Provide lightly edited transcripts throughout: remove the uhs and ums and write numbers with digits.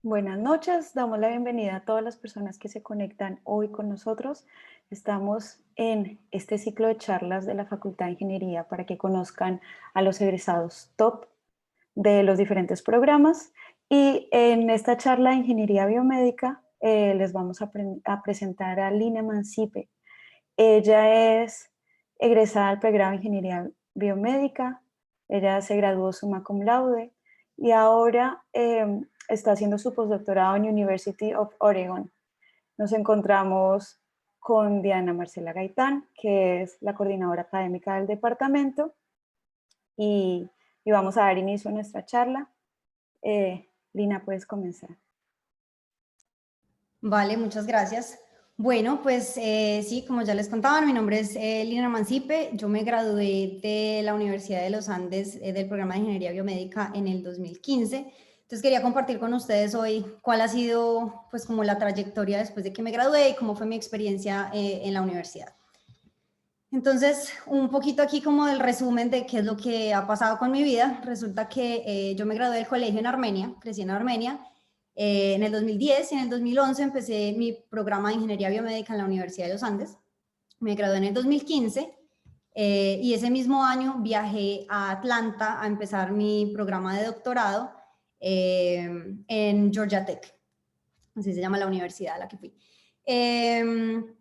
Buenas noches, damos la bienvenida a todas las personas que se conectan hoy con nosotros. Estamos en este ciclo de charlas de la Facultad de Ingeniería para que conozcan a los egresados top de los diferentes programas. Y en esta charla de Ingeniería Biomédica les vamos a presentar a Lina Mancipe. Ella es egresada del programa de Ingeniería Biomédica, ella se graduó summa cum laude y ahora está haciendo su postdoctorado en University of Oregon. Nos encontramos con Diana Marcela Gaitán, que es la coordinadora académica del departamento, y, vamos a dar inicio a nuestra charla. Lina, puedes comenzar. Vale, muchas gracias. Bueno, pues sí, como ya les contaba, mi nombre es Lina Mancipe. Yo me gradué de la Universidad de los Andes del programa de Ingeniería Biomédica en el 2015. Entonces quería compartir con ustedes hoy cuál ha sido pues como la trayectoria después de que me gradué y cómo fue mi experiencia en la universidad. Entonces, un poquito aquí como del resumen de qué es lo que ha pasado con mi vida. Resulta que yo me gradué del colegio en Armenia, crecí en Armenia, en el 2010 y en el 2011 empecé mi programa de Ingeniería Biomédica en la Universidad de los Andes. Me gradué en el 2015 y ese mismo año viajé a Atlanta a empezar mi programa de doctorado en Georgia Tech, así se llama la universidad a la que fui.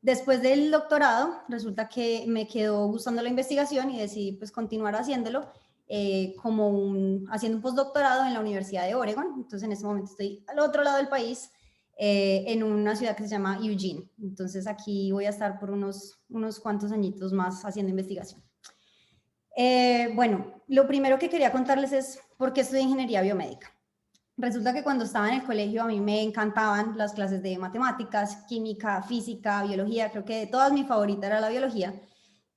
Después del doctorado, resulta que me quedó gustando la investigación y decidí pues continuar haciéndolo haciendo un postdoctorado en la Universidad de Oregon. Entonces en este momento estoy al otro lado del país, en una ciudad que se llama Eugene. Entonces aquí voy a estar por unos cuantos añitos más haciendo investigación. Bueno, lo primero que quería contarles es por qué estudié ingeniería biomédica. Resulta que cuando estaba en el colegio a mí me encantaban las clases de matemáticas, química, física, biología. Creo que de todas mi favorita era la biología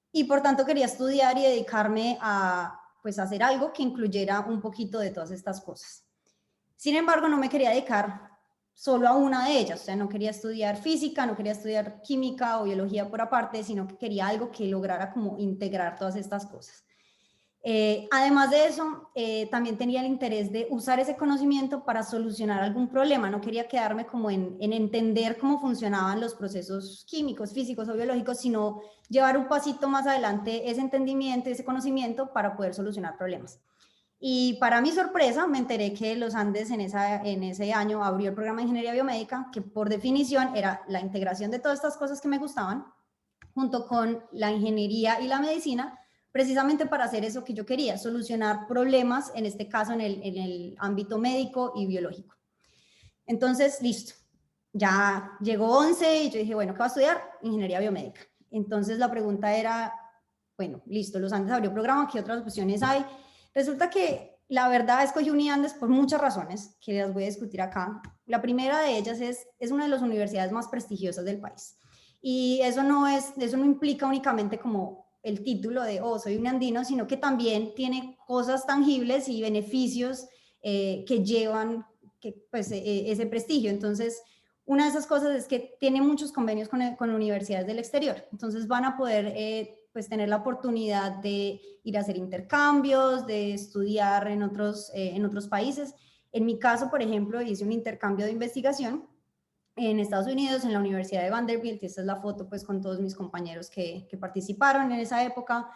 y por tanto quería estudiar y dedicarme a pues hacer algo que incluyera un poquito de todas estas cosas. Sin embargo, no me quería dedicar solo a una de ellas, o sea, no quería estudiar física, no quería estudiar química o biología por aparte, sino que quería algo que lograra como integrar todas estas cosas. Además de eso, también tenía el interés de usar ese conocimiento para solucionar algún problema. No quería quedarme como en entender cómo funcionaban los procesos químicos, físicos o biológicos, sino llevar un pasito más adelante ese entendimiento, ese conocimiento para poder solucionar problemas. Y para mi sorpresa me enteré que los Andes en ese año abrió el programa de Ingeniería Biomédica, que por definición era la integración de todas estas cosas que me gustaban, junto con la ingeniería y la medicina, precisamente para hacer eso que yo quería, solucionar problemas, en este caso en el ámbito médico y biológico. Entonces, listo, ya llegó 11 y yo dije, bueno, ¿qué voy a estudiar? Ingeniería biomédica. Entonces la pregunta era, bueno, listo, los Andes abrió programa, ¿qué otras opciones hay? Resulta que la verdad escogí Uniandes por muchas razones que las voy a discutir acá. La primera de ellas es una de las universidades más prestigiosas del país. Y eso no implica únicamente como el título de, oh, soy un andino, sino que también tiene cosas tangibles y beneficios que llevan pues, ese prestigio. Entonces, una de esas cosas es que tiene muchos convenios con universidades del exterior. Entonces, van a poder pues, tener la oportunidad de ir a hacer intercambios, de estudiar en otros países. En mi caso, por ejemplo, hice un intercambio de investigación en Estados Unidos, en la Universidad de Vanderbilt, y esta es la foto pues con todos mis compañeros que participaron en esa época.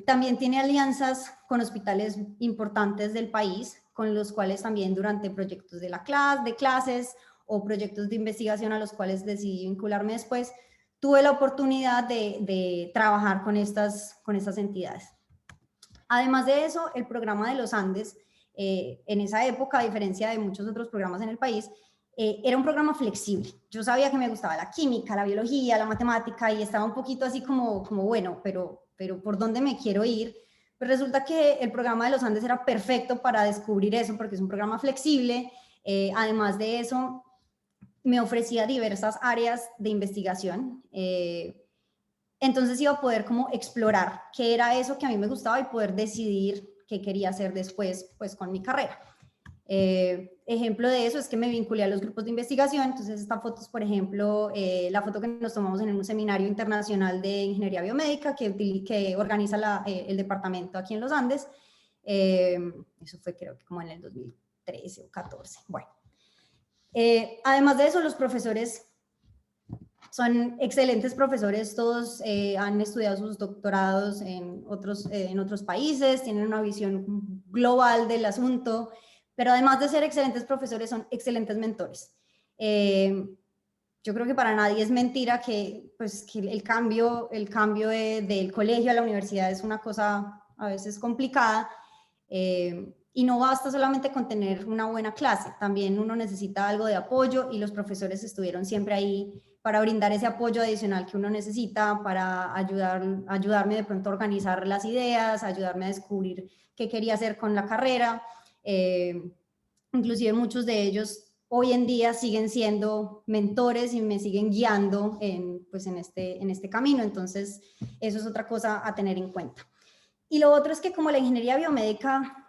También tiene alianzas con hospitales importantes del país, con los cuales también durante proyectos de clases o proyectos de investigación a los cuales decidí vincularme después, tuve la oportunidad de trabajar con estas entidades. Además de eso, el programa de los Andes, en esa época, a diferencia de muchos otros programas en el país, era un programa flexible. Yo sabía que me gustaba la química, la biología, la matemática y estaba un poquito así como bueno, pero ¿por dónde me quiero ir? Pues resulta que el programa de los Andes era perfecto para descubrir eso porque es un programa flexible. Además de eso, me ofrecía diversas áreas de investigación. Entonces iba a poder como explorar qué era eso que a mí me gustaba y poder decidir qué quería hacer después pues con mi carrera. Ejemplo de eso es que me vinculé a los grupos de investigación. Entonces esta foto es, por ejemplo, la foto que nos tomamos en un seminario internacional de ingeniería biomédica que organiza el departamento aquí en los Andes. Eso fue creo que como en el 2013 o 14. Bueno, Además de eso, los profesores son excelentes profesores, todos han estudiado sus doctorados en otros países, tienen una visión global del asunto, pero además de ser excelentes profesores, son excelentes mentores. Yo creo que para nadie es mentira que, pues, que el cambio del colegio a la universidad es una cosa a veces complicada, y no basta solamente con tener una buena clase, también uno necesita algo de apoyo y los profesores estuvieron siempre ahí para brindar ese apoyo adicional que uno necesita, para ayudarme de pronto a organizar las ideas, ayudarme a descubrir qué quería hacer con la carrera. Inclusive muchos de ellos hoy en día siguen siendo mentores y me siguen guiando pues en este camino, entonces eso es otra cosa a tener en cuenta. Y lo otro es que como la ingeniería biomédica,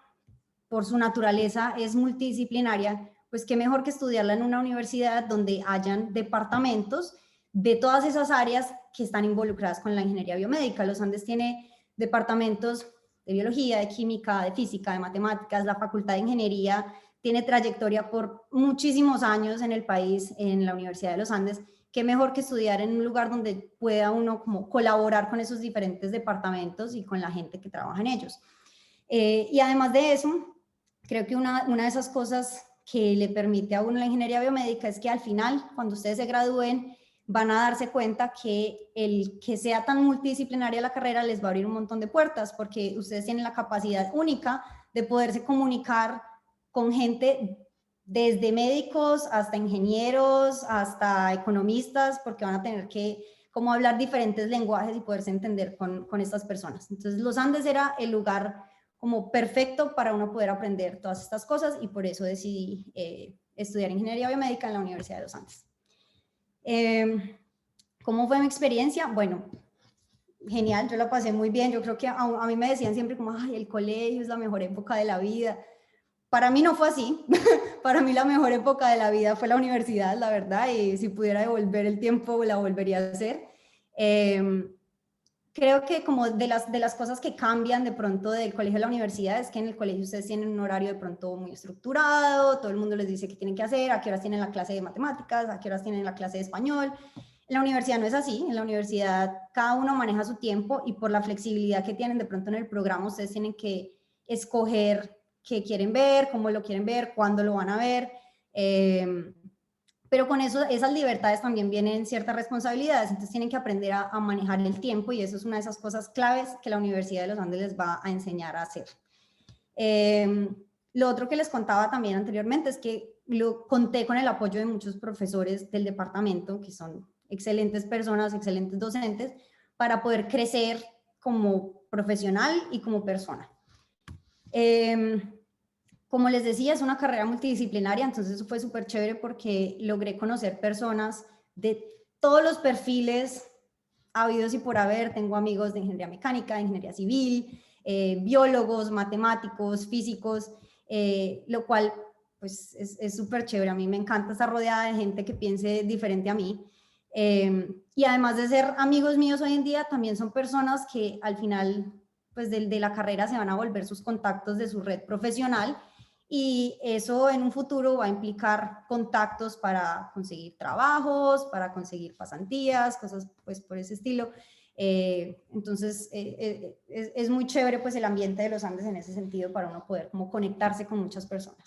por su naturaleza, es multidisciplinaria, pues qué mejor que estudiarla en una universidad donde hayan departamentos de todas esas áreas que están involucradas con la ingeniería biomédica. Los Andes tiene departamentos de biología, de química, de física, de matemáticas. La Facultad de Ingeniería tiene trayectoria por muchísimos años en el país, en la Universidad de los Andes. Qué mejor que estudiar en un lugar donde pueda uno como colaborar con esos diferentes departamentos y con la gente que trabaja en ellos. Y además de eso, creo que una de esas cosas que le permite a uno la ingeniería biomédica es que al final, cuando ustedes se gradúen, van a darse cuenta que el que sea tan multidisciplinaria la carrera les va a abrir un montón de puertas, porque ustedes tienen la capacidad única de poderse comunicar con gente desde médicos hasta ingenieros, hasta economistas, porque van a tener que como hablar diferentes lenguajes y poderse entender con estas personas. Entonces, los Andes era el lugar como perfecto para uno poder aprender todas estas cosas y por eso decidí estudiar ingeniería biomédica en la Universidad de los Andes. ¿Cómo fue mi experiencia? Bueno, genial, yo la pasé muy bien. Yo creo que a mí me decían siempre como, ay, el colegio es la mejor época de la vida. Para mí no fue así. Para mí la mejor época de la vida fue la universidad, la verdad, y si pudiera devolver el tiempo la volvería a hacer. Creo que como de las cosas que cambian de pronto del colegio a la universidad es que en el colegio ustedes tienen un horario de pronto muy estructurado, todo el mundo les dice qué tienen que hacer, a qué horas tienen la clase de matemáticas, a qué horas tienen la clase de español. En la universidad no es así, en la universidad cada uno maneja su tiempo y por la flexibilidad que tienen de pronto en el programa ustedes tienen que escoger qué quieren ver, cómo lo quieren ver, cuándo lo van a ver. Pero con eso, esas libertades también vienen ciertas responsabilidades, entonces tienen que aprender a manejar el tiempo y eso es una de esas cosas claves que la Universidad de los Andes les va a enseñar a hacer. Lo otro que les contaba también anteriormente es que conté con el apoyo de muchos profesores del departamento, que son excelentes personas, excelentes docentes, para poder crecer como profesional y como persona. Como les decía, es una carrera multidisciplinaria, entonces eso fue súper chévere porque logré conocer personas de todos los perfiles habidos y por haber. Tengo amigos de ingeniería mecánica, de ingeniería civil, biólogos, matemáticos, físicos, lo cual pues es súper chévere. A mí me encanta estar rodeada de gente que piense diferente a mí. Y además de ser amigos míos hoy en día, también son personas que al final pues de la carrera se van a volver sus contactos de su red profesional y eso en un futuro va a implicar contactos para conseguir trabajos, para conseguir pasantías, cosas pues por ese estilo. Entonces es muy chévere pues el ambiente de los Andes en ese sentido para uno poder como conectarse con muchas personas.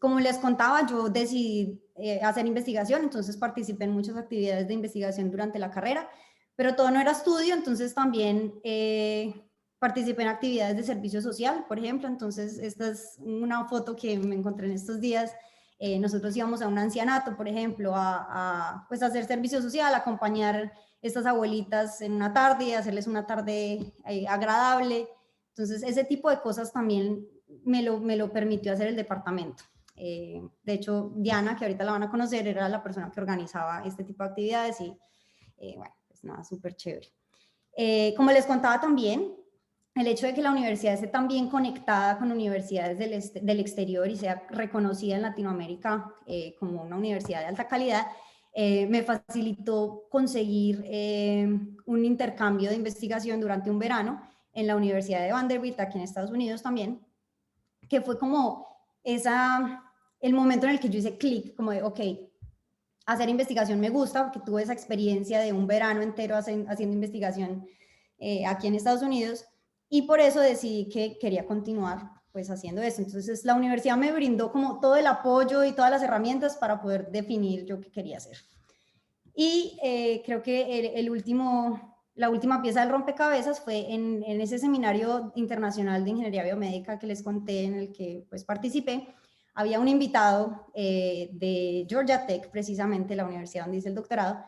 Como les contaba, yo decidí hacer investigación, entonces participé en muchas actividades de investigación durante la carrera, pero todo no era estudio, entonces también participé en actividades de servicio social, por ejemplo. Entonces esta es una foto que me encontré en estos días. Nosotros íbamos a un ancianato, por ejemplo, pues a hacer servicio social, acompañar estas abuelitas en una tarde, hacerles una tarde agradable. Entonces ese tipo de cosas también me lo permitió hacer el departamento. De hecho, Diana, que ahorita la van a conocer, era la persona que organizaba este tipo de actividades y bueno, pues nada, súper chévere. Como les contaba también, el hecho de que la universidad esté tan bien conectada con universidades del exterior y sea reconocida en Latinoamérica como una universidad de alta calidad, me facilitó conseguir un intercambio de investigación durante un verano en la Universidad de Vanderbilt, aquí en Estados Unidos también, que fue como esa el momento en el que yo hice clic, como de, ok, hacer investigación me gusta, porque tuve esa experiencia de un verano entero haciendo investigación aquí en Estados Unidos, y por eso decidí que quería continuar pues haciendo eso. Entonces la universidad me brindó como todo el apoyo y todas las herramientas para poder definir yo qué quería hacer. Y creo que la última pieza del rompecabezas fue en ese seminario internacional de ingeniería biomédica que les conté, en el que pues participé. Había un invitado de Georgia Tech, precisamente la universidad donde hice el doctorado,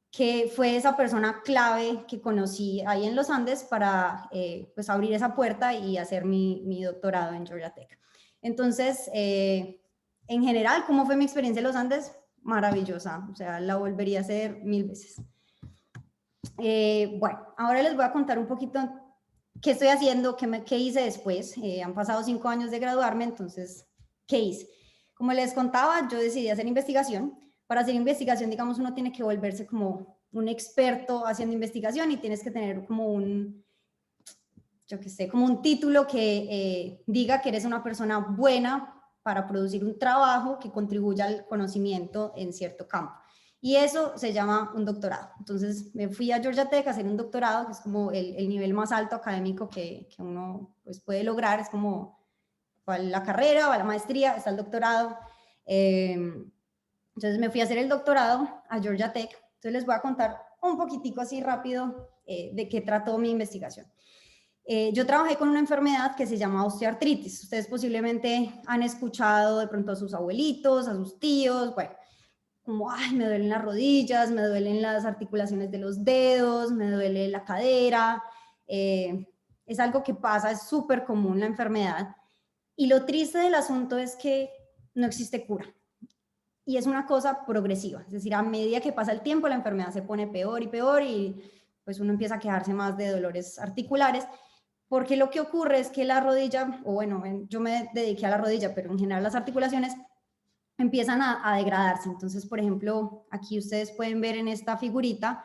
que fue esa persona clave que conocí ahí en los Andes para pues abrir esa puerta y hacer mi doctorado en Georgia Tech. Entonces, en general, ¿cómo fue mi experiencia en los Andes? Maravillosa, o sea, la volvería a hacer 1000 veces. Bueno, ahora les voy a contar un poquito qué estoy haciendo, qué hice después. Han pasado 5 años de graduarme, entonces, ¿qué hice? Como les contaba, yo decidí hacer investigación. Para hacer investigación, digamos, uno tiene que volverse como un experto haciendo investigación y tienes que tener como yo qué sé, como un título que diga que eres una persona buena para producir un trabajo que contribuya al conocimiento en cierto campo. Y eso se llama un doctorado. Entonces me fui a Georgia Tech a hacer un doctorado, que es como el nivel más alto académico que uno pues, puede lograr. Es como va la carrera, va la maestría, está el doctorado. Entonces me fui a hacer el doctorado a Georgia Tech. Entonces les voy a contar un poquitico así rápido de qué trató mi investigación. Yo trabajé con una enfermedad que se llama osteoartritis. Ustedes posiblemente han escuchado de pronto a sus abuelitos, a sus tíos, bueno, como, ay, me duelen las rodillas, me duelen las articulaciones de los dedos, me duele la cadera. Es algo que pasa, es súper común la enfermedad. Y lo triste del asunto es que no existe cura. Y es una cosa progresiva, es decir, a medida que pasa el tiempo la enfermedad se pone peor y peor y pues uno empieza a quejarse más de dolores articulares. Porque lo que ocurre es que la rodilla, o bueno, yo me dediqué a la rodilla, pero en general las articulaciones empiezan a degradarse. Entonces, por ejemplo, aquí ustedes pueden ver en esta figurita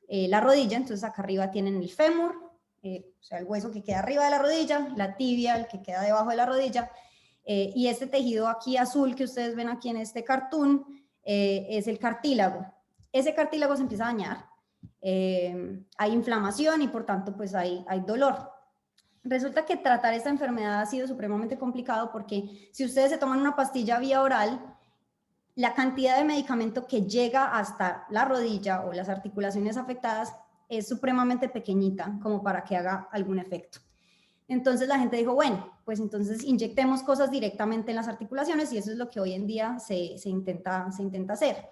la rodilla. Entonces acá arriba tienen el fémur, o sea, el hueso que queda arriba de la rodilla, la tibia, el que queda debajo de la rodilla, y este tejido aquí azul que ustedes ven aquí en este cartoon es el cartílago. Ese cartílago se empieza a dañar, hay inflamación y por tanto pues hay dolor. Resulta que tratar esta enfermedad ha sido supremamente complicado porque si ustedes se toman una pastilla vía oral, la cantidad de medicamento que llega hasta la rodilla o las articulaciones afectadas es supremamente pequeñita como para que haga algún efecto. Entonces la gente dijo, bueno, pues entonces inyectemos cosas directamente en las articulaciones y eso es lo que hoy en día se intenta hacer.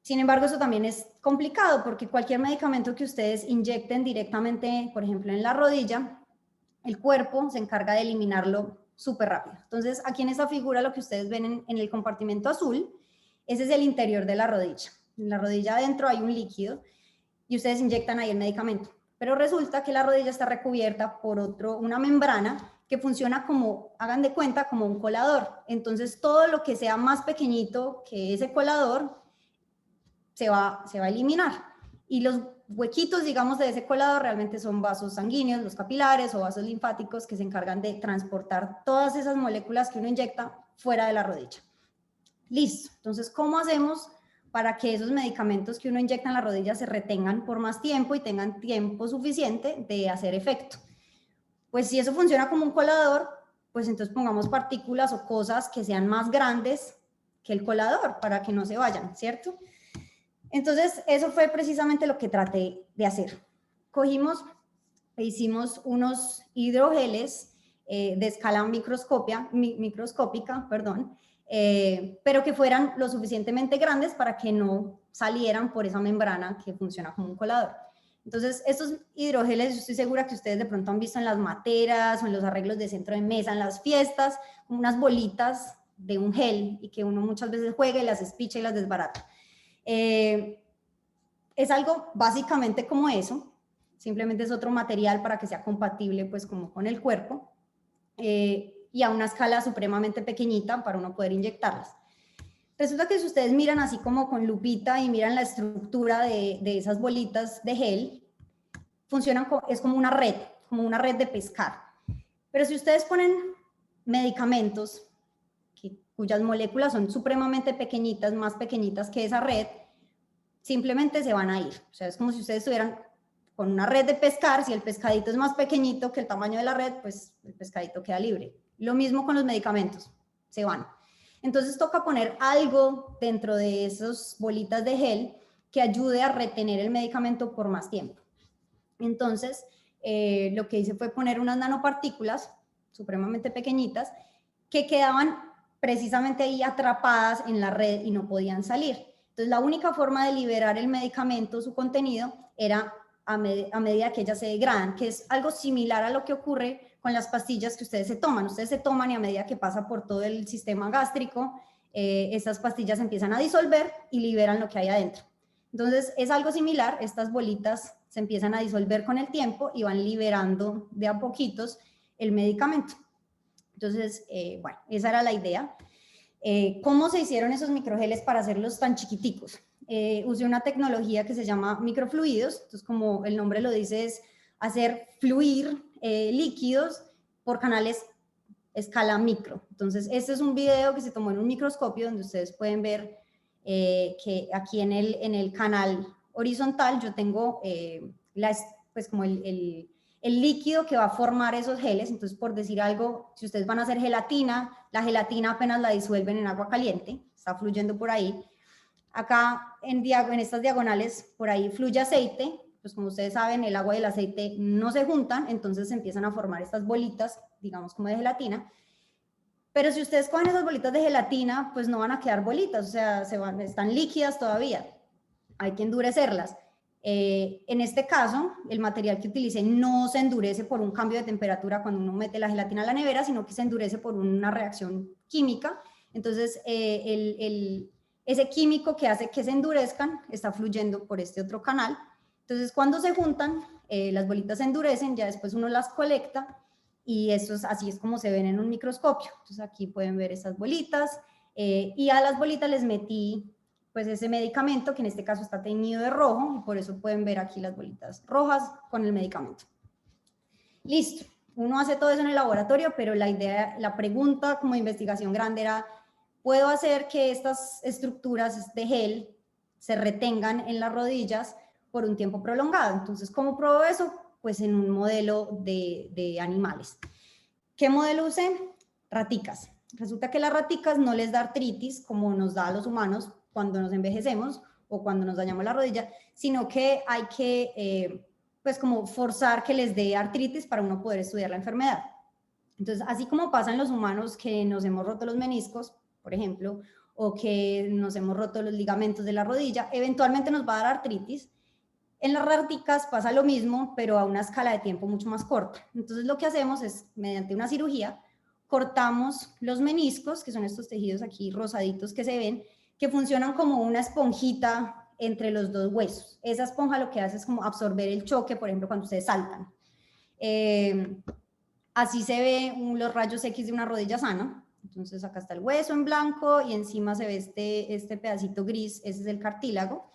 Sin embargo, eso también es complicado porque cualquier medicamento que ustedes inyecten directamente, por ejemplo, en la rodilla, el cuerpo se encarga de eliminarlo súper rápido. Entonces, aquí en esta figura lo que ustedes ven en el compartimento azul, ese es el interior de la rodilla. En la rodilla adentro hay un líquido y ustedes inyectan ahí el medicamento. Pero resulta que la rodilla está recubierta por una membrana que funciona como, hagan de cuenta, como un colador. Entonces, todo lo que sea más pequeñito que ese colador se va a eliminar. Y los huequitos, digamos, de ese colador realmente son vasos sanguíneos, los capilares o vasos linfáticos que se encargan de transportar todas esas moléculas que uno inyecta fuera de la rodilla. Listo. Entonces, ¿cómo hacemos para que esos medicamentos que uno inyecta en la rodilla se retengan por más tiempo y tengan tiempo suficiente de hacer efecto? Pues si eso funciona como un colador, pues entonces pongamos partículas o cosas que sean más grandes que el colador para que no se vayan, ¿cierto? Entonces, eso fue precisamente lo que traté de hacer. Cogimos e hicimos unos hidrogeles de escala microscópica, pero que fueran lo suficientemente grandes para que no salieran por esa membrana que funciona como un colador. Entonces, estos hidrogeles, yo estoy segura que ustedes de pronto han visto en las materas o en los arreglos de centro de mesa, en las fiestas, como unas bolitas de un gel y que uno muchas veces juega y las espicha y las desbarata. Es algo básicamente como eso, simplemente es otro material para que sea compatible pues como con el cuerpo y a una escala supremamente pequeñita para uno poder inyectarlas. Resulta que si ustedes miran así como con lupita y miran la estructura de esas bolitas de gel, es como una red de pescar. Pero si ustedes ponen medicamentos que cuyas moléculas son supremamente pequeñitas, más pequeñitas que esa red, simplemente se van a ir. O sea, es como si ustedes estuvieran con una red de pescar, si el pescadito es más pequeñito que el tamaño de la red, pues el pescadito queda libre. Lo mismo con los medicamentos, se van. Entonces toca poner algo dentro de esas bolitas de gel que ayude a retener el medicamento por más tiempo. Entonces, lo que hice fue poner unas nanopartículas supremamente pequeñitas que quedaban precisamente ahí atrapadas en la red y no podían salir. Entonces, la única forma de liberar el medicamento, su contenido, era a medida que ellas se degradan, que es algo similar a lo que ocurre con las pastillas que ustedes se toman. Ustedes se toman y a medida que pasa por todo el sistema gástrico, estas pastillas empiezan a disolver y liberan lo que hay adentro. Entonces, es algo similar, estas bolitas se empiezan a disolver con el tiempo y van liberando de a poquitos el medicamento. Entonces, bueno, esa era la idea. ¿Cómo se hicieron esos microgeles para hacerlos tan chiquiticos? Usé una tecnología que se llama microfluidos. Entonces, como el nombre lo dice, es hacer fluir líquidos por canales escala micro. Entonces, este es un video que se tomó en un microscopio donde ustedes pueden ver que aquí en el canal horizontal yo tengo pues como el líquido que va a formar esos geles. Entonces, por decir algo, si ustedes van a hacer gelatina, la gelatina apenas la disuelven en agua caliente, está fluyendo por ahí. Acá en estas diagonales, por ahí fluye aceite, pues como ustedes saben, el agua y el aceite no se juntan, entonces se empiezan a formar estas bolitas, digamos como de gelatina. Pero si ustedes cogen esas bolitas de gelatina, pues no van a quedar bolitas, o sea, están líquidas todavía, hay que endurecerlas. En este caso, el material que utilicé no se endurece por un cambio de temperatura cuando uno mete la gelatina a la nevera, sino que se endurece por una reacción química. Entonces, ese químico que hace que se endurezcan está fluyendo por este otro canal. Entonces, cuando se juntan, las bolitas se endurecen, ya después uno las colecta y así es como se ven en un microscopio. Entonces, aquí pueden ver esas bolitas y a las bolitas les metí pues ese medicamento, que en este caso está teñido de rojo, y por eso pueden ver aquí las bolitas rojas con el medicamento. Listo, uno hace todo eso en el laboratorio, pero la pregunta como investigación grande era, ¿puedo hacer que estas estructuras de gel se retengan en las rodillas por un tiempo prolongado? Entonces, ¿cómo pruebo eso? Pues en un modelo de animales. ¿Qué modelo usé? Raticas. Resulta que las raticas no les da artritis como nos da a los humanos cuando nos envejecemos o cuando nos dañamos la rodilla, sino que hay que, pues como forzar que les dé artritis para uno poder estudiar la enfermedad. Entonces, así como pasa en los humanos que nos hemos roto los meniscos, por ejemplo, o que nos hemos roto los ligamentos de la rodilla, eventualmente nos va a dar artritis. En las raticas pasa lo mismo, pero a una escala de tiempo mucho más corta. Entonces, lo que hacemos es, mediante una cirugía, cortamos los meniscos, que son estos tejidos aquí rosaditos que se ven, que funcionan como una esponjita entre los dos huesos. Esa esponja lo que hace es como absorber el choque, por ejemplo, cuando ustedes saltan. Así se ven los rayos X de una rodilla sana. Entonces acá está el hueso en blanco y encima se ve este pedacito gris, ese es el cartílago.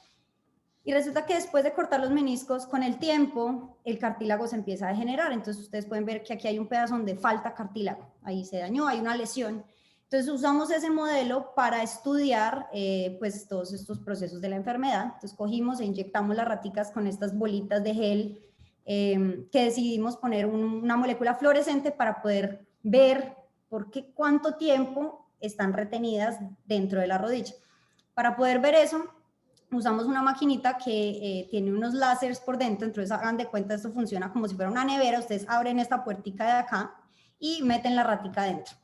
Y resulta que después de cortar los meniscos, con el tiempo, el cartílago se empieza a degenerar. Entonces ustedes pueden ver que aquí hay un pedazo donde falta cartílago. Ahí se dañó, hay una lesión. Entonces usamos ese modelo para estudiar pues todos estos procesos de la enfermedad. Entonces cogimos e inyectamos las raticas con estas bolitas de gel que decidimos poner una molécula fluorescente para poder ver cuánto tiempo están retenidas dentro de la rodilla. Para poder ver eso, usamos una maquinita que tiene unos láseres por dentro. Entonces hagan de cuenta, esto funciona como si fuera una nevera. Ustedes abren esta puertica de acá y meten la ratica adentro.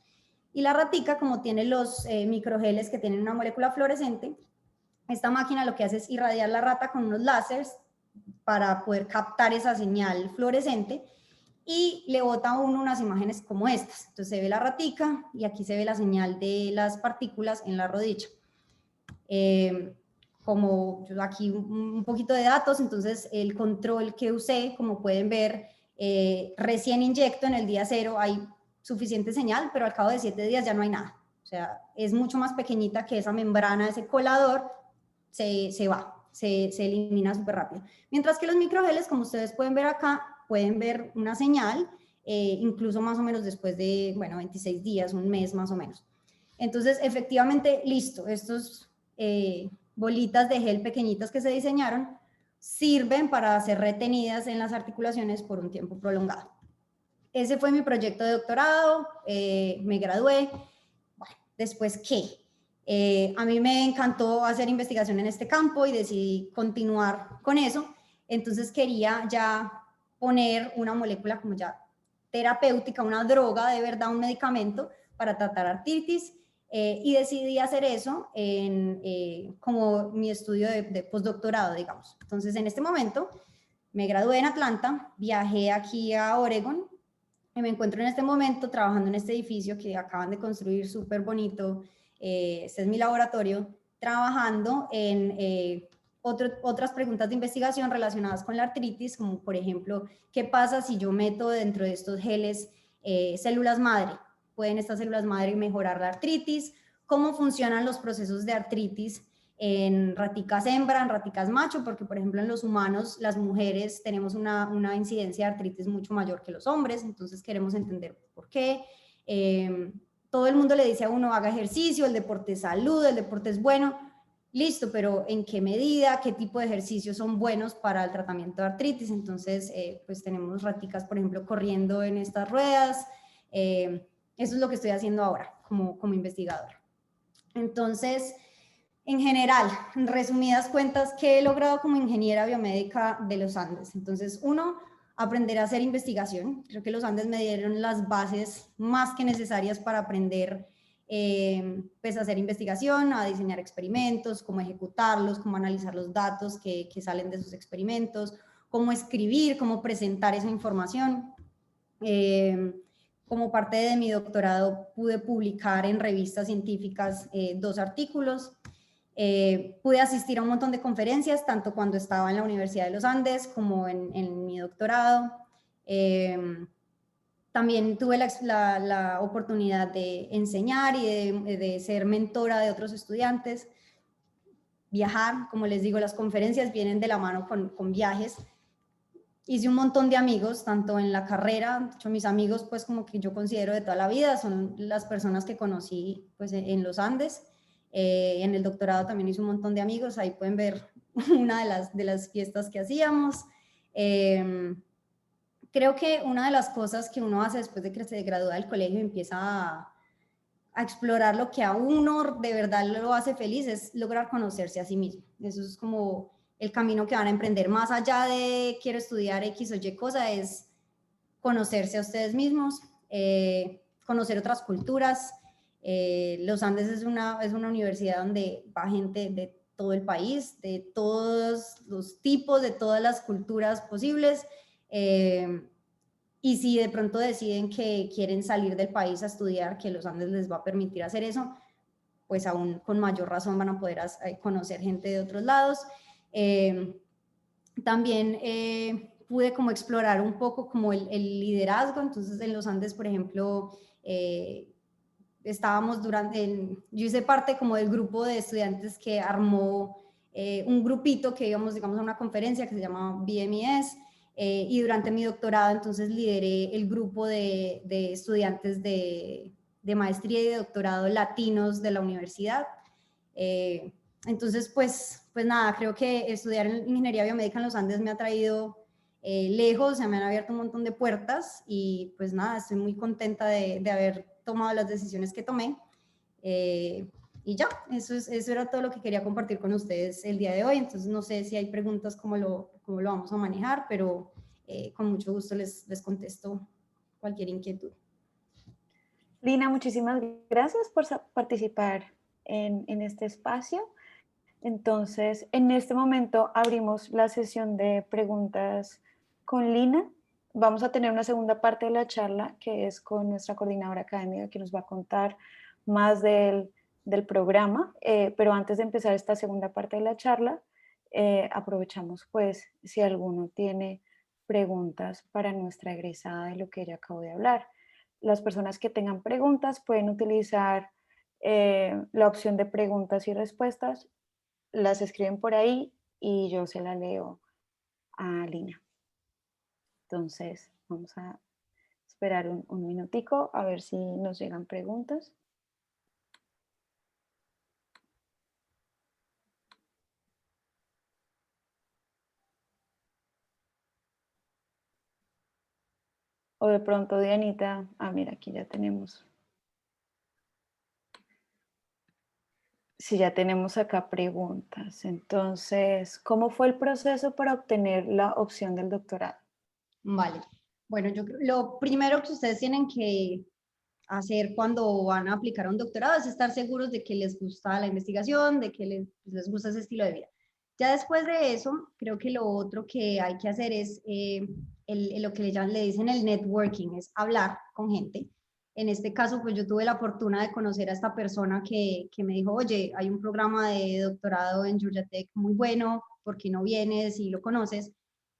Y la ratica, como tiene los microgeles que tienen una molécula fluorescente, esta máquina lo que hace es irradiar la rata con unos láseres para poder captar esa señal fluorescente y le bota a uno unas imágenes como estas. Entonces se ve la ratica y aquí se ve la señal de las partículas en la rodilla. Como aquí un poquito de datos, entonces el control que usé, como pueden ver, recién inyecto en el día 0 hay suficiente señal, pero al cabo de 7 días ya no hay nada. O sea, es mucho más pequeñita que esa membrana, ese colador, se elimina súper rápido. Mientras que los microgeles, como ustedes pueden ver acá, pueden ver una señal, incluso más o menos después de, bueno, 26 días, un mes más o menos. Entonces, efectivamente, listo, estos bolitas de gel pequeñitas que se diseñaron sirven para ser retenidas en las articulaciones por un tiempo prolongado. Ese fue mi proyecto de doctorado, me gradué. Bueno, ¿después qué? A mí me encantó hacer investigación en este campo y decidí continuar con eso. Entonces quería ya poner una molécula como ya terapéutica, una droga de verdad, un medicamento para tratar artritis. Y decidí hacer eso como mi estudio de postdoctorado, digamos. Entonces, en este momento, me gradué en Atlanta, viajé aquí a Oregon y me encuentro en este momento trabajando en este edificio que acaban de construir súper bonito. Este es mi laboratorio, trabajando en otras preguntas de investigación relacionadas con la artritis, como por ejemplo, ¿qué pasa si yo meto dentro de estos geles células madre? ¿Pueden estas células madre mejorar la artritis? ¿Cómo funcionan los procesos de artritis en raticas hembra, en raticas macho? Porque, por ejemplo, en los humanos, las mujeres tenemos una incidencia de artritis mucho mayor que los hombres, entonces queremos entender por qué. Todo el mundo le dice a uno, haga ejercicio, el deporte es salud, el deporte es bueno. Listo, pero ¿en qué medida? ¿Qué tipo de ejercicios son buenos para el tratamiento de artritis? Entonces, pues tenemos raticas, por ejemplo, corriendo en estas ruedas. Eso es lo que estoy haciendo ahora como investigadora. Entonces, en general, en resumidas cuentas, ¿qué he logrado como ingeniera biomédica de los Andes? Entonces, uno, aprender a hacer investigación. Creo que los Andes me dieron las bases más que necesarias para aprender pues a hacer investigación, a diseñar experimentos, cómo ejecutarlos, cómo analizar los datos que salen de esos experimentos, cómo escribir, cómo presentar esa información. Como parte de mi doctorado pude publicar en revistas científicas 2 artículos. Pude asistir a un montón de conferencias, tanto cuando estaba en la Universidad de los Andes como en mi doctorado. También tuve la oportunidad de enseñar y de ser mentora de otros estudiantes. Viajar, como les digo, las conferencias vienen de la mano con viajes. Hice un montón de amigos, tanto en la carrera, de hecho mis amigos pues como que yo considero de toda la vida, son las personas que conocí pues en los Andes. En el doctorado también hice un montón de amigos, ahí pueden ver una de las fiestas que hacíamos. Creo que una de las cosas que uno hace después de que se gradúa del colegio y empieza a explorar lo que a uno de verdad lo hace feliz es lograr conocerse a sí mismo. Eso es como el camino que van a emprender más allá de quiero estudiar X o Y cosa, es conocerse a ustedes mismos, conocer otras culturas. Los Andes es una universidad donde va gente de todo el país, de todos los tipos, de todas las culturas posibles. Y si de pronto deciden que quieren salir del país a estudiar, que los Andes les va a permitir hacer eso, pues aún con mayor razón van a poder conocer gente de otros lados. También pude como explorar un poco como el liderazgo, entonces en los Andes, por ejemplo, estábamos yo hice parte como del grupo de estudiantes que armó un grupito que íbamos, digamos, a una conferencia que se llama BMS, y durante mi doctorado entonces lideré el grupo de estudiantes de maestría y de doctorado latinos de la universidad. Entonces, pues nada, creo que estudiar en ingeniería biomédica en los Andes me ha traído lejos, se me han abierto un montón de puertas y pues nada, estoy muy contenta de haber tomado las decisiones que tomé. Y ya, eso era todo lo que quería compartir con ustedes el día de hoy. Entonces, no sé si hay preguntas cómo lo vamos a manejar, pero con mucho gusto les contesto cualquier inquietud. Lina, muchísimas gracias por participar en este espacio. Entonces, en este momento abrimos la sesión de preguntas con Lina. Vamos a tener una segunda parte de la charla que es con nuestra coordinadora académica que nos va a contar más del programa, pero antes de empezar esta segunda parte de la charla, aprovechamos pues si alguno tiene preguntas para nuestra egresada de lo que ella acabó de hablar. Las personas que tengan preguntas pueden utilizar la opción de preguntas y respuestas, las escriben por ahí y yo se la leo a Lina. Entonces, vamos a esperar un minutico a ver si nos llegan preguntas. O de pronto, Dianita, mira, aquí ya tenemos. Sí, ya tenemos acá preguntas. Entonces, ¿cómo fue el proceso para obtener la opción del doctorado? Vale. Bueno, lo primero que ustedes tienen que hacer cuando van a aplicar a un doctorado es estar seguros de que les gusta la investigación, de que les gusta ese estilo de vida. Ya después de eso, creo que lo otro que hay que hacer es lo que le dicen el networking, es hablar con gente. En este caso, pues yo tuve la fortuna de conocer a esta persona que me dijo, oye, hay un programa de doctorado en Georgia Tech muy bueno, ¿por qué no vienes y lo conoces?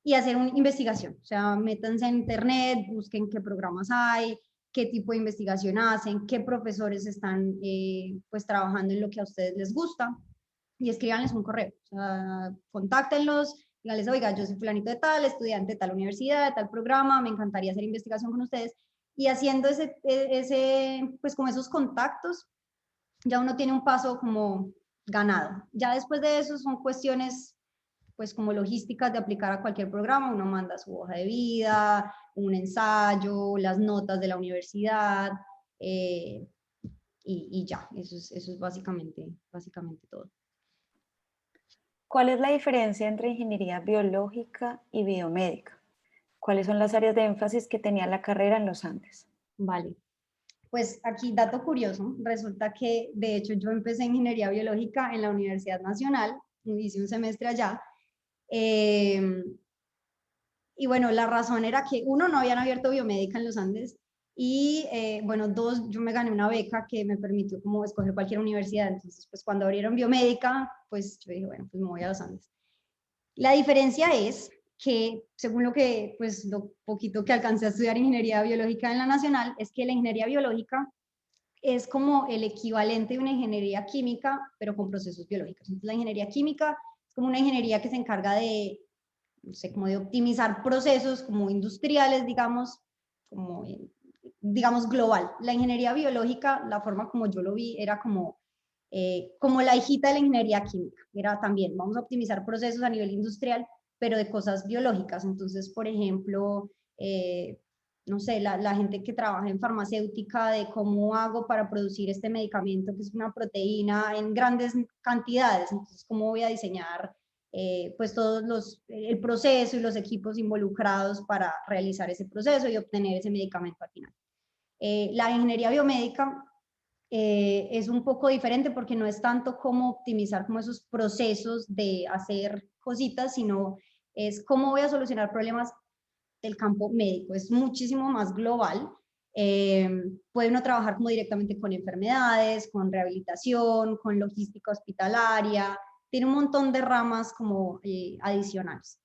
Y hacer una investigación, o sea, métanse en internet, busquen qué programas hay, qué tipo de investigación hacen, qué profesores están pues trabajando en lo que a ustedes les gusta y escríbanles un correo, o sea, contáctenlos, díganles, oiga, yo soy fulanito de tal, estudiante de tal universidad, de tal programa, me encantaría hacer investigación con ustedes y haciendo pues como esos contactos, ya uno tiene un paso como ganado. Ya después de eso son cuestiones pues como logísticas de aplicar a cualquier programa, uno manda su hoja de vida, un ensayo, las notas de la universidad, y ya, eso es básicamente todo. ¿Cuál es la diferencia entre ingeniería biológica y biomédica? ¿Cuáles son las áreas de énfasis que tenía la carrera en los Andes? Vale, pues aquí dato curioso, resulta que de hecho yo empecé ingeniería biológica en la Universidad Nacional, hice un semestre allá, eh, y bueno, la razón era que uno, no habían abierto biomédica en los Andes y bueno, dos, yo me gané una beca que me permitió como escoger cualquier universidad. Entonces, pues cuando abrieron biomédica, pues yo dije, bueno, pues me voy a los Andes. La diferencia es que, según pues lo poquito que alcancé a estudiar ingeniería biológica en la Nacional, es que la ingeniería biológica es como el equivalente de una ingeniería química, pero con procesos biológicos. Entonces, la ingeniería química es como una ingeniería que se encarga de, no sé, como de optimizar procesos como industriales, digamos, como, digamos, global. La ingeniería biológica, la forma como yo lo vi, era como la hijita de la ingeniería química. Era también, vamos a optimizar procesos a nivel industrial, pero de cosas biológicas. Entonces, por ejemplo, no sé, la gente que trabaja en farmacéutica, de cómo hago para producir este medicamento, que es una proteína en grandes cantidades. Entonces, cómo voy a diseñar pues el proceso y los equipos involucrados para realizar ese proceso y obtener ese medicamento al final. La ingeniería biomédica es un poco diferente porque no es tanto como optimizar como esos procesos de hacer cositas, sino es cómo voy a solucionar problemas del campo médico. Es muchísimo más global. Puede uno trabajar como directamente con enfermedades, con rehabilitación, con logística hospitalaria, tiene un montón de ramas como adicionales.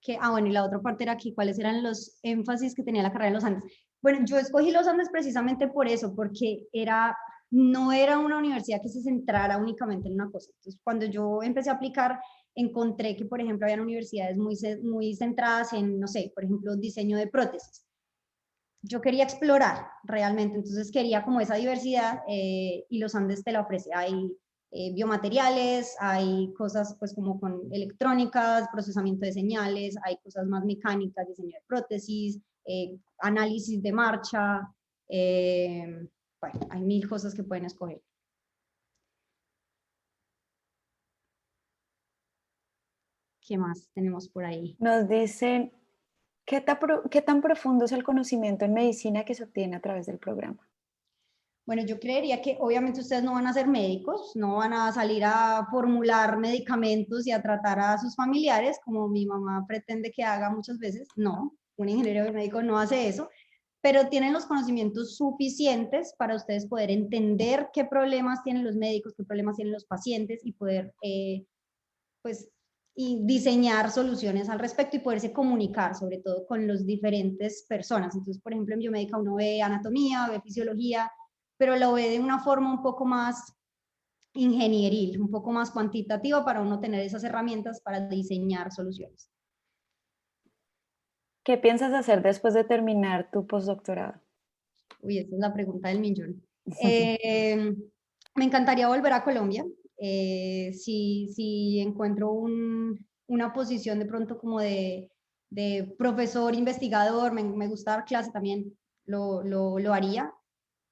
Bueno, y la otra parte era aquí, ¿cuáles eran los énfasis que tenía la carrera de los Andes? Bueno, yo escogí los Andes precisamente por eso, porque no era una universidad que se centrara únicamente en una cosa. Entonces, cuando yo empecé a aplicar, encontré que, por ejemplo, habían universidades muy centradas en, no sé, por ejemplo, diseño de prótesis. Yo quería explorar realmente, entonces quería como esa diversidad y los Andes te la ofrece. Hay biomateriales, hay cosas pues como con electrónicas, procesamiento de señales, hay cosas más mecánicas, diseño de prótesis, análisis de marcha, bueno, hay mil cosas que pueden escoger. ¿Qué más tenemos por ahí? Nos dicen, ¿qué tan profundo es el conocimiento en medicina que se obtiene a través del programa? Bueno, yo creería que obviamente ustedes no van a ser médicos, no van a salir a formular medicamentos y a tratar a sus familiares como mi mamá pretende que haga muchas veces. No, un ingeniero biomédico no hace eso, pero tienen los conocimientos suficientes para ustedes poder entender qué problemas tienen los médicos, qué problemas tienen los pacientes y poder, pues, y diseñar soluciones al respecto y poderse comunicar, sobre todo con las diferentes personas. Entonces, por ejemplo, en biomédica uno ve anatomía, ve fisiología, pero lo ve de una forma un poco más ingenieril, un poco más cuantitativa para uno tener esas herramientas para diseñar soluciones. ¿Qué piensas hacer después de terminar tu postdoctorado? Uy, esa es la pregunta del millón. Me encantaría volver a Colombia. Si encuentro una posición de pronto como de de profesor, investigador, me gusta dar clase también, lo haría.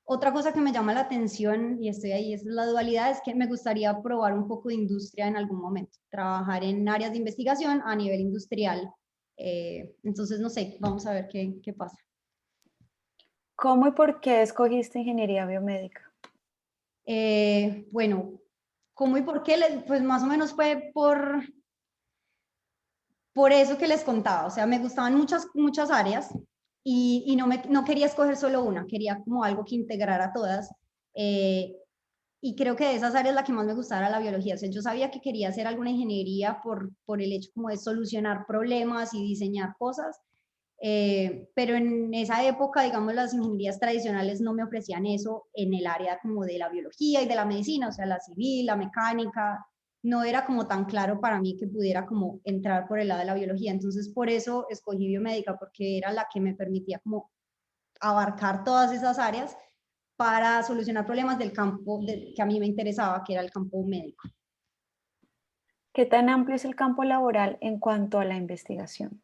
Otra cosa que me llama la atención, y estoy ahí, es la dualidad, es que me gustaría probar un poco de industria en algún momento, trabajar en áreas de investigación a nivel industrial. Entonces, no sé, vamos a ver qué pasa. ¿Cómo y por qué escogiste ingeniería biomédica? Bueno, ¿cómo y por qué? Pues más o menos fue por eso que les contaba, o sea, me gustaban muchas áreas y no quería escoger solo una, quería como algo que integrara todas. Eh, y creo que de esas áreas la que más me gustaba era la biología. O sea, yo sabía que quería hacer alguna ingeniería por el hecho como de solucionar problemas y diseñar cosas, pero en esa época, digamos, las ingenierías tradicionales no me ofrecían eso en el área como de la biología y de la medicina, o sea, la civil, la mecánica, no era como tan claro para mí que pudiera como entrar por el lado de la biología. Entonces, por eso escogí biomédica, porque era la que me permitía como abarcar todas esas áreas para solucionar problemas del campo que a mí me interesaba, que era el campo médico. ¿Qué tan amplio es el campo laboral en cuanto a la investigación?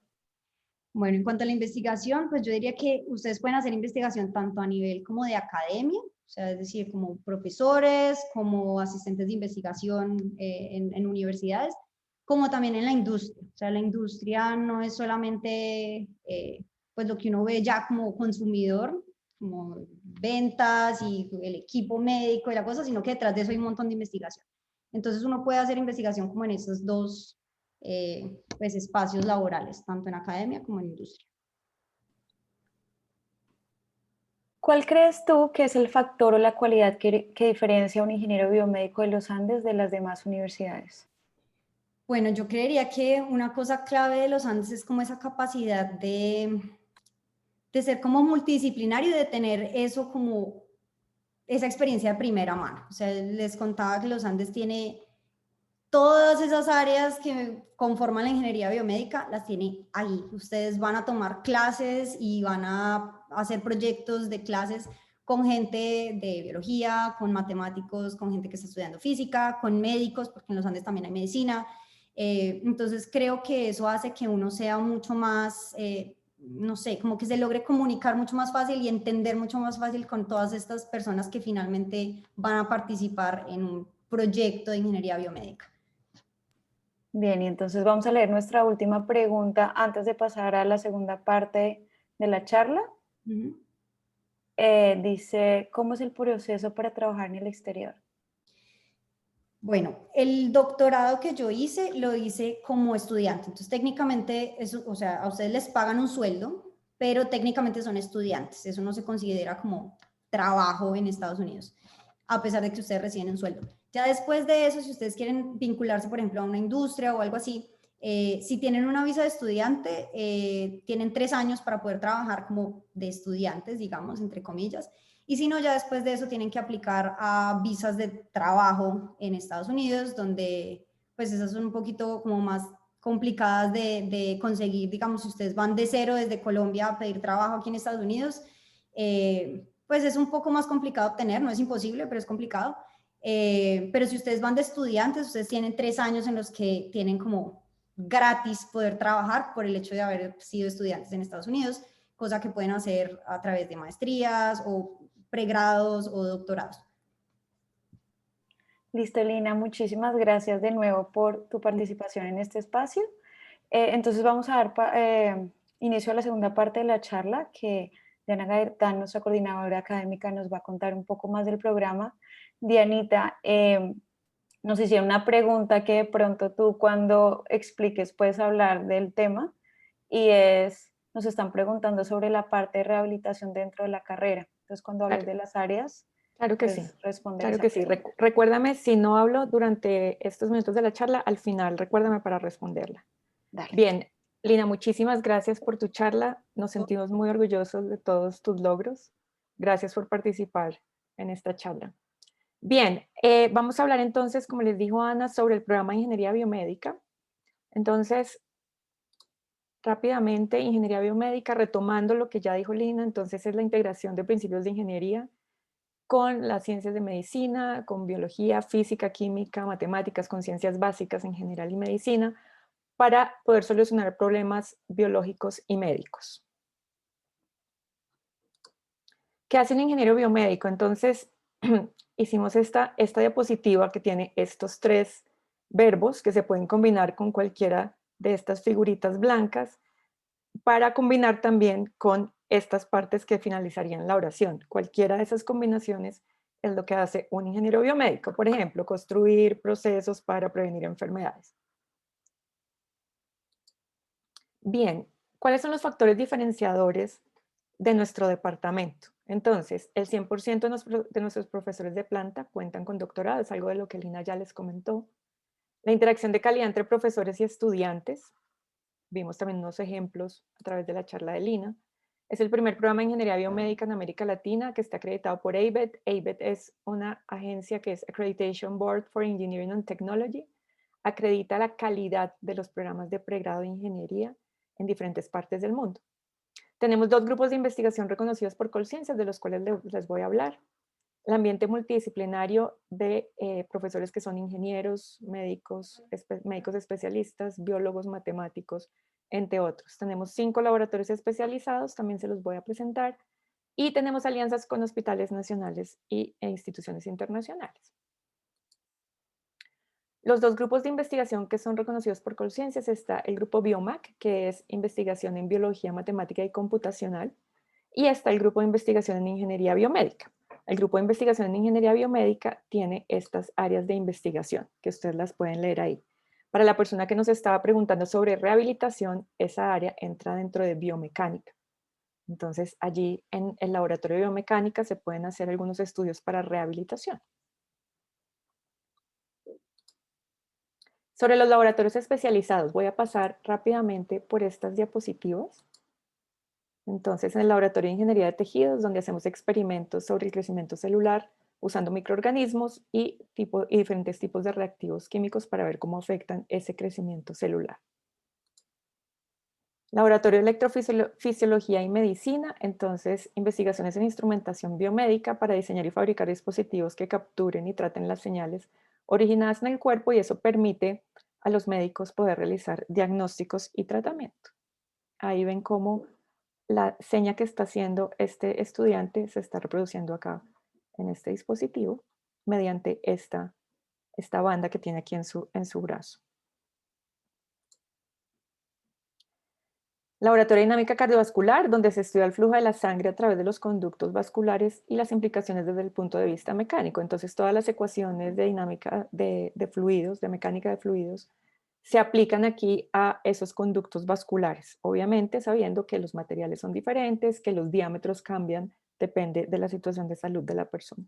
Bueno, en cuanto a la investigación, pues yo diría que ustedes pueden hacer investigación tanto a nivel como de academia, o sea, es decir, como profesores, como asistentes de investigación en universidades, como también en la industria. O sea, la industria no es solamente pues lo que uno ve ya como consumidor, como ventas y el equipo médico y la cosa, sino que detrás de eso hay un montón de investigación. Entonces uno puede hacer investigación como en esos dos pues, espacios laborales, tanto en academia como en industria. ¿Cuál crees tú que es el factor o la cualidad que diferencia a un ingeniero biomédico de los Andes de las demás universidades? Bueno, yo creería que una cosa clave de los Andes es como esa capacidad de ser como multidisciplinario y de tener eso como esa experiencia de primera mano. O sea, les contaba que los Andes tiene todas esas áreas que conforman la ingeniería biomédica, las tiene ahí. Ustedes van a tomar clases y van a hacer proyectos de clases con gente de biología, con matemáticos, con gente que está estudiando física, con médicos, porque en los Andes también hay medicina. Entonces creo que eso hace que uno sea mucho más, no sé, como que se logre comunicar mucho más fácil y entender mucho más fácil con todas estas personas que finalmente van a participar en un proyecto de ingeniería biomédica. Bien, y entonces vamos a leer nuestra última pregunta antes de pasar a la segunda parte de la charla. Ujú. Dice, ¿cómo es el proceso para trabajar en el exterior? Bueno, el doctorado que yo hice lo hice como estudiante, entonces técnicamente, eso, o sea, a ustedes les pagan un sueldo, pero técnicamente son estudiantes, eso no se considera como trabajo en Estados Unidos, a pesar de que ustedes reciben un sueldo. Ya después de eso, si ustedes quieren vincularse, por ejemplo, a una industria o algo así, si tienen una visa de estudiante, tienen 3 años para poder trabajar como de estudiantes, digamos, entre comillas, y si no, ya después de eso tienen que aplicar a visas de trabajo en Estados Unidos, donde pues esas son un poquito como más complicadas de conseguir, digamos, si ustedes van de cero desde Colombia a pedir trabajo aquí en Estados Unidos, pues es un poco más complicado obtener, no es imposible, pero es complicado. Pero si ustedes van de estudiantes, ustedes tienen 3 años en los que tienen como gratis poder trabajar por el hecho de haber sido estudiantes en Estados Unidos, cosa que pueden hacer a través de maestrías o pregrados o doctorados. Listo, Lina, muchísimas gracias de nuevo por tu participación en este espacio. Entonces vamos a dar inicio a la segunda parte de la charla que Diana Gaetán, nuestra coordinadora académica, nos va a contar un poco más del programa. Dianita, nos hicieron una pregunta que de pronto tú cuando expliques puedes hablar del tema y es, nos están preguntando sobre la parte de rehabilitación dentro de la carrera. Entonces, cuando hables Claro, de las áreas, claro que sí, puedes responder claro esa que sí. pregunta. Recuérdame, si no hablo durante estos minutos de la charla, al final recuérdame para responderla. Dale. Bien, Lina, muchísimas gracias por tu charla. Nos sentimos muy orgullosos de todos tus logros. Gracias por participar en esta charla. Bien, vamos a hablar entonces, como les dijo Ana, sobre el programa de Ingeniería Biomédica. Entonces, rápidamente, Ingeniería Biomédica, retomando lo que ya dijo Lina, entonces es la integración de principios de ingeniería con las ciencias de medicina, con biología, física, química, matemáticas, con ciencias básicas en general y medicina, para poder solucionar problemas biológicos y médicos. ¿Qué hace un ingeniero biomédico? Entonces, hicimos esta diapositiva que tiene estos 3 verbos que se pueden combinar con cualquiera de estas figuritas blancas para combinar también con estas partes que finalizarían la oración. Cualquiera de esas combinaciones es lo que hace un ingeniero biomédico. Por ejemplo, construir procesos para prevenir enfermedades. Bien, ¿cuáles son los factores diferenciadores de nuestro departamento? Entonces, el 100% de nuestros profesores de planta cuentan con doctorado, es algo de lo que Lina ya les comentó. La interacción de calidad entre profesores y estudiantes, vimos también unos ejemplos a través de la charla de Lina. Es el primer programa de ingeniería biomédica en América Latina que está acreditado por ABET. ABET es una agencia que es Accreditation Board for Engineering and Technology. Acredita la calidad de los programas de pregrado de ingeniería en diferentes partes del mundo. Tenemos 2 grupos de investigación reconocidos por Colciencias, de los cuales les voy a hablar. El ambiente multidisciplinario de profesores que son ingenieros, médicos especialistas, biólogos, matemáticos, entre otros. Tenemos 5 laboratorios especializados, también se los voy a presentar, y tenemos alianzas con hospitales nacionales e instituciones internacionales. Los 2 grupos de investigación que son reconocidos por Colciencias está el grupo BioMac, que es investigación en biología, matemática y computacional, y está el grupo de investigación en ingeniería biomédica. El grupo de investigación en ingeniería biomédica tiene estas áreas de investigación, que ustedes las pueden leer ahí. Para la persona que nos estaba preguntando sobre rehabilitación, esa área entra dentro de biomecánica. Entonces, allí en el laboratorio de biomecánica se pueden hacer algunos estudios para rehabilitación. Sobre los laboratorios especializados, voy a pasar rápidamente por estas diapositivas. Entonces, en el laboratorio de ingeniería de tejidos, donde hacemos experimentos sobre el crecimiento celular usando microorganismos y diferentes tipos de reactivos químicos para ver cómo afectan ese crecimiento celular. Laboratorio de electrofisiología y medicina, entonces investigaciones en instrumentación biomédica para diseñar y fabricar dispositivos que capturen y traten las señales originadas en el cuerpo, y eso permite a los médicos poder realizar diagnósticos y tratamiento. Ahí ven cómo la seña que está haciendo este estudiante se está reproduciendo acá en este dispositivo mediante esta banda que tiene aquí en su brazo. Laboratorio de dinámica cardiovascular, donde se estudia el flujo de la sangre a través de los conductos vasculares y las implicaciones desde el punto de vista mecánico. Entonces, todas las ecuaciones de dinámica de fluidos, de mecánica de fluidos, se aplican aquí a esos conductos vasculares, obviamente sabiendo que los materiales son diferentes, que los diámetros cambian, depende de la situación de salud de la persona.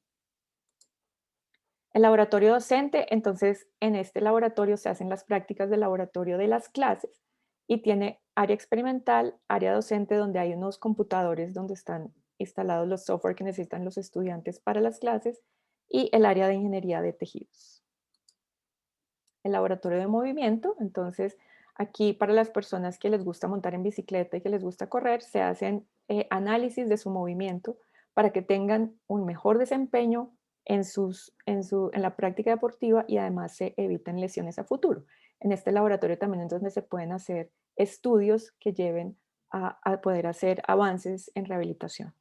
El laboratorio docente, entonces en este laboratorio se hacen las prácticas del laboratorio de las clases y tiene área experimental, área docente donde hay unos computadores donde están instalados los software que necesitan los estudiantes para las clases, y el área de ingeniería de tejidos. El laboratorio de movimiento, entonces aquí para las personas que les gusta montar en bicicleta y que les gusta correr, se hacen análisis de su movimiento para que tengan un mejor desempeño en la práctica deportiva y además se eviten lesiones a futuro. En este laboratorio también entonces se pueden hacer estudios que lleven a poder hacer avances en rehabilitación.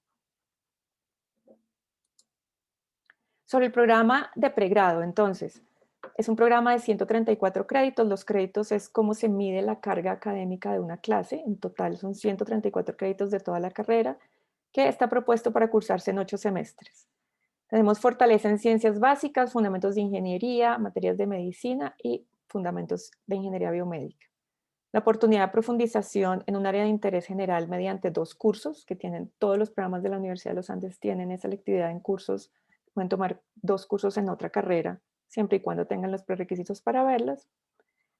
Sobre el programa de pregrado, entonces, es un programa de 134 créditos. Los créditos es cómo se mide la carga académica de una clase. En total son 134 créditos de toda la carrera, que está propuesto para cursarse en 8 semestres. Tenemos fortaleza en ciencias básicas, fundamentos de ingeniería, materias de medicina y fundamentos de ingeniería biomédica. La oportunidad de profundización en un área de interés general mediante 2 cursos que tienen todos los programas de la Universidad de los Andes, tienen esa selectividad en cursos, pueden tomar 2 cursos en otra carrera, siempre y cuando tengan los prerequisitos para verlas.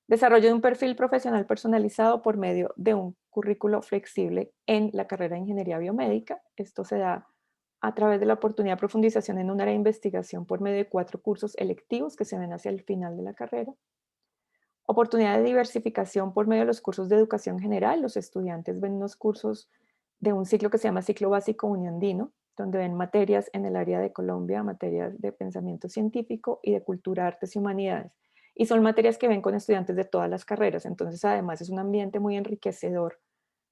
Desarrollo de un perfil profesional personalizado por medio de un currículo flexible en la carrera de ingeniería biomédica. Esto se da a través de la oportunidad de profundización en un área de investigación por medio de 4 cursos electivos que se ven hacia el final de la carrera. Oportunidad de diversificación por medio de los cursos de educación general. Los estudiantes ven unos cursos de un ciclo que se llama Ciclo Básico Uniandino, donde ven materias en el área de Colombia, materias de pensamiento científico y de cultura, artes y humanidades. y son materias que ven con estudiantes de todas las carreras. Entonces, además, es un ambiente muy enriquecedor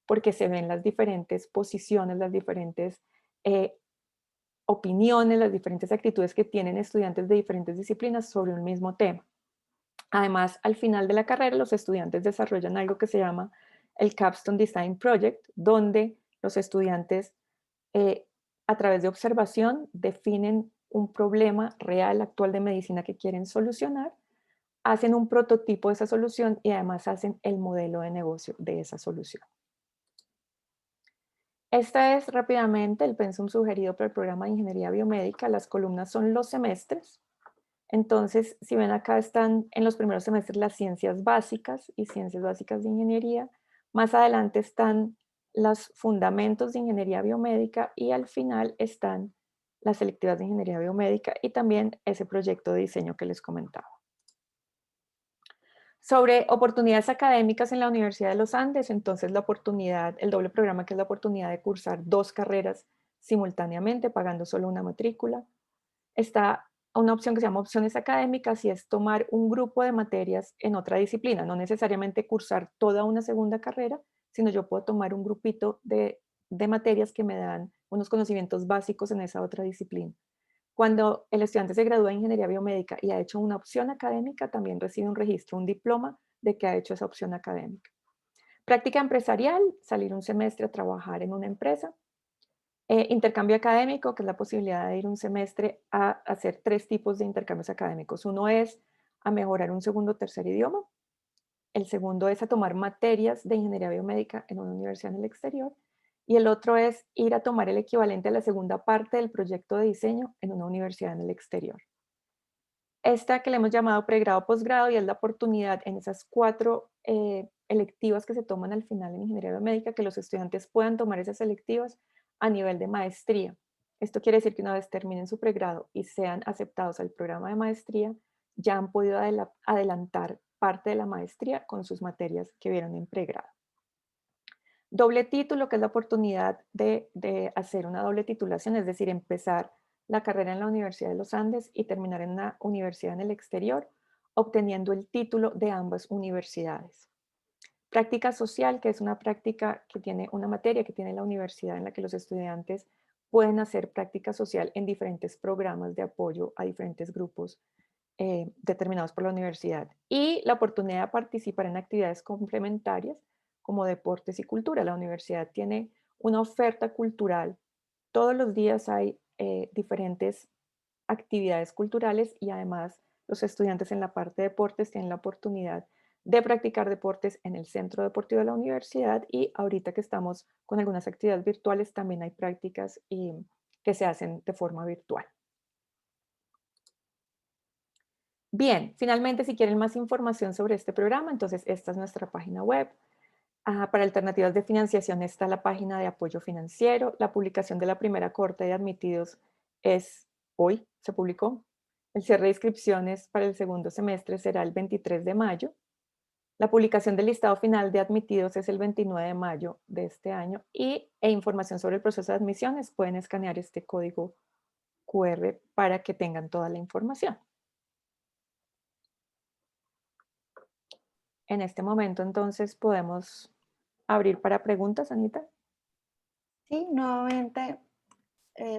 porque se ven las diferentes posiciones, las diferentes opiniones, las diferentes actitudes que tienen estudiantes de diferentes disciplinas sobre un mismo tema. Además, al final de la carrera, los estudiantes desarrollan algo que se llama el Capstone Design Project, donde los estudiantes, a través de observación, definen un problema real actual de medicina que quieren solucionar, hacen un prototipo de esa solución y además hacen el modelo de negocio de esa solución. Este es rápidamente el pensum sugerido para el programa de Ingeniería Biomédica. Las columnas son los semestres. Entonces, si ven acá están en los primeros semestres las ciencias básicas y ciencias básicas de ingeniería. Más adelante están los fundamentos de ingeniería biomédica y al final están las selectivas de ingeniería biomédica y también ese proyecto de diseño que les comentaba. Sobre oportunidades académicas en la Universidad de los Andes, entonces la oportunidad, el doble programa, que es la oportunidad de cursar 2 carreras simultáneamente pagando solo una matrícula. Está una opción que se llama opciones académicas y es tomar un grupo de materias en otra disciplina, no necesariamente cursar toda una segunda carrera, sino yo puedo tomar un grupito de materias que me dan unos conocimientos básicos en esa otra disciplina. Cuando el estudiante se gradúa de ingeniería biomédica y ha hecho una opción académica, también recibe un registro, un diploma de que ha hecho esa opción académica. Práctica empresarial, salir un semestre a trabajar en una empresa. Intercambio académico, que es la posibilidad de ir un semestre a hacer 3 tipos de intercambios académicos. Uno es a mejorar un segundo o tercer idioma. El segundo es a tomar materias de ingeniería biomédica en una universidad en el exterior. Y el otro es ir a tomar el equivalente a la segunda parte del proyecto de diseño en una universidad en el exterior. Esta que le hemos llamado pregrado, posgrado, y es la oportunidad en esas 4 electivas que se toman al final en ingeniería biomédica, que los estudiantes puedan tomar esas electivas a nivel de maestría. Esto quiere decir que una vez terminen su pregrado y sean aceptados al programa de maestría, ya han podido adelantar parte de la maestría con sus materias que vieron en pregrado. Doble título, que es la oportunidad de hacer una doble titulación, es decir, empezar la carrera en la Universidad de los Andes y terminar en una universidad en el exterior, obteniendo el título de ambas universidades. Práctica social, que es una práctica que tiene una materia que tiene la universidad en la que los estudiantes pueden hacer práctica social en diferentes programas de apoyo a diferentes grupos determinados por la universidad. Y la oportunidad de participar en actividades complementarias como deportes y cultura. La universidad tiene una oferta cultural. Todos los días hay diferentes actividades culturales y además los estudiantes en la parte de deportes tienen la oportunidad de practicar deportes en el centro deportivo de la universidad y ahorita que estamos con algunas actividades virtuales también hay prácticas que se hacen de forma virtual. Bien, finalmente si quieren más información sobre este programa, entonces esta es nuestra página web. Para alternativas de financiación está la página de apoyo financiero. La publicación de la primera cohorte de admitidos es hoy, se publicó. El cierre de inscripciones para el segundo semestre será el 23 de mayo. La publicación del listado final de admitidos es el 29 de mayo de este año e información sobre el proceso de admisiones pueden escanear este código QR para que tengan toda la información. En este momento entonces podemos abrir para preguntas, Anita. Sí, nuevamente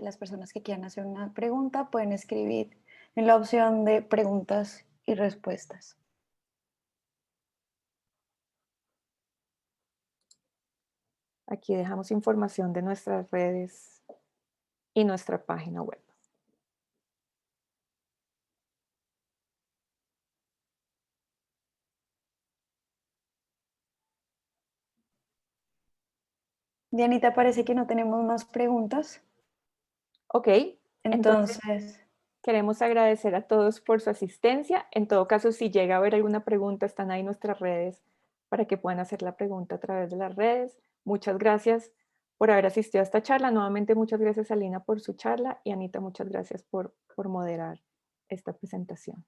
las personas que quieran hacer una pregunta pueden escribir en la opción de preguntas y respuestas. Aquí dejamos información de nuestras redes y nuestra página web. Dianita, parece que no tenemos más preguntas. Ok, entonces Entonces, queremos agradecer a todos por su asistencia. En todo caso, si llega a haber alguna pregunta, están ahí nuestras redes para que puedan hacer la pregunta a través de las redes. Muchas gracias por haber asistido a esta charla. Nuevamente, muchas gracias a Lina por su charla y Anita, muchas gracias por moderar esta presentación.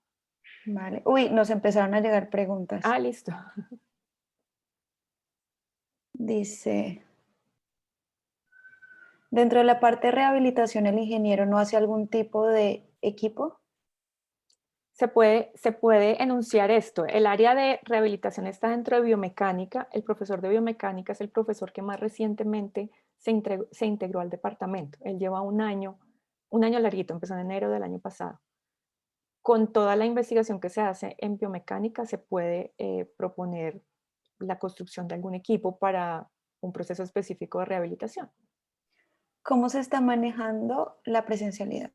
vale. Uy, nos empezaron a llegar preguntas. Listo. Dice, dentro de la parte de rehabilitación, ¿el ingeniero no hace algún tipo de equipo? se puede enunciar esto. El área de rehabilitación está dentro de biomecánica. El profesor de biomecánica es el profesor que más recientemente se integró al departamento. Él lleva un año larguito, empezó en enero del año pasado. Con toda la investigación que se hace en biomecánica se puede proponer la construcción de algún equipo para un proceso específico de rehabilitación. ¿Cómo se está manejando la presencialidad?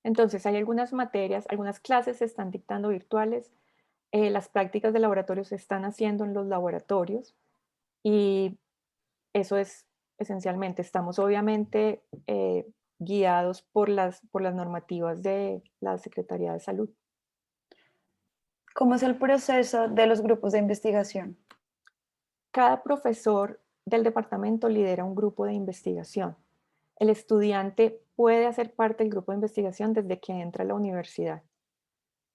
Entonces, hay algunas materias, algunas clases se están dictando virtuales, las prácticas de laboratorio se están haciendo en los laboratorios y eso es esencialmente. Estamos obviamente guiados por las normativas de la Secretaría de Salud. ¿Cómo es el proceso de los grupos de investigación? Cada profesor del departamento lidera un grupo de investigación. El estudiante puede hacer parte del grupo de investigación desde que entra a la universidad.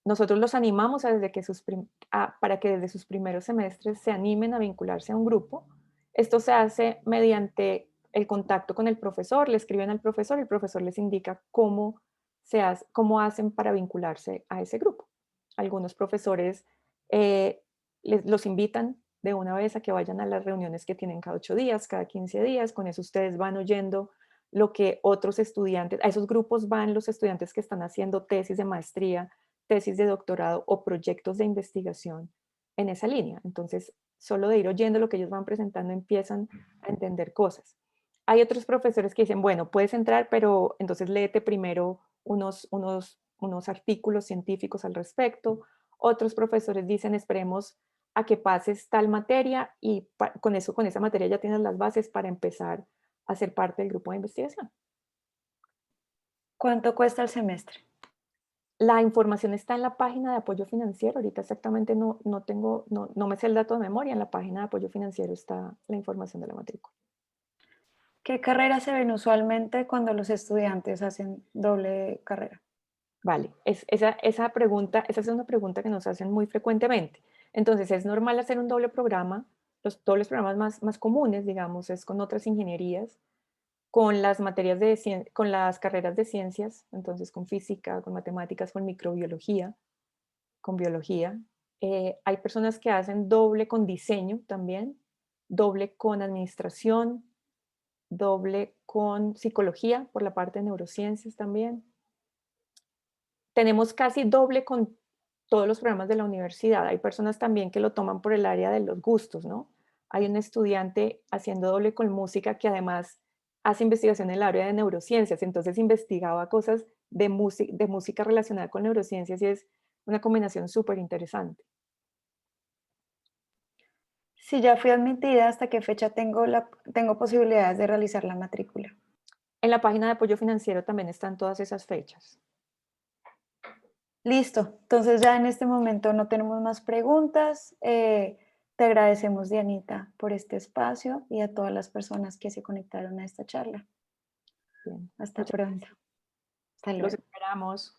Nosotros los animamos para que desde sus primeros semestres se animen a vincularse a un grupo. Esto se hace mediante el contacto con el profesor, le escriben al profesor, el profesor les indica cómo hacen para vincularse a ese grupo. Algunos profesores los invitan de una vez a que vayan a las reuniones que tienen cada 8 días, cada 15 días, con eso ustedes van oyendo lo que otros estudiantes, a esos grupos van los estudiantes que están haciendo tesis de maestría, tesis de doctorado o proyectos de investigación en esa línea. Entonces, solo de ir oyendo lo que ellos van presentando empiezan a entender cosas. Hay otros profesores que dicen, bueno, puedes entrar, pero entonces léete primero unos artículos científicos al respecto. Otros profesores dicen, esperemos a que pases tal materia y con esa materia ya tienes las bases para empezar a ser parte del grupo de investigación. ¿Cuánto cuesta el semestre? La información está en la página de apoyo financiero. Ahorita exactamente no me sé el dato de memoria. En la página de apoyo financiero está la información de la matrícula. ¿Qué carreras se ven usualmente cuando los estudiantes hacen doble carrera? Vale, esa es una pregunta que nos hacen muy frecuentemente. Entonces, es normal hacer un doble programa. Los dobles programas más comunes, digamos, es con otras ingenierías, con las con las carreras de ciencias, entonces con física, con matemáticas, con microbiología, con biología. Hay personas que hacen doble con diseño también, doble con administración, doble con psicología por la parte de neurociencias también. Tenemos casi doble con todos los programas de la universidad. Hay personas también que lo toman por el área de los gustos, ¿no? Hay un estudiante haciendo doble con música que además hace investigación en el área de neurociencias, entonces investigaba cosas de música relacionada con neurociencias y es una combinación súper interesante. Si ya fui admitida, ¿hasta qué fecha tengo posibilidades de realizar la matrícula? En la página de apoyo financiero también están todas esas fechas. Listo, entonces ya en este momento no tenemos más preguntas. Te agradecemos, Dianita, por este espacio y a todas las personas que se conectaron a esta charla. Bien, Hasta muchas pronto. gracias. Hasta Los luego. esperamos.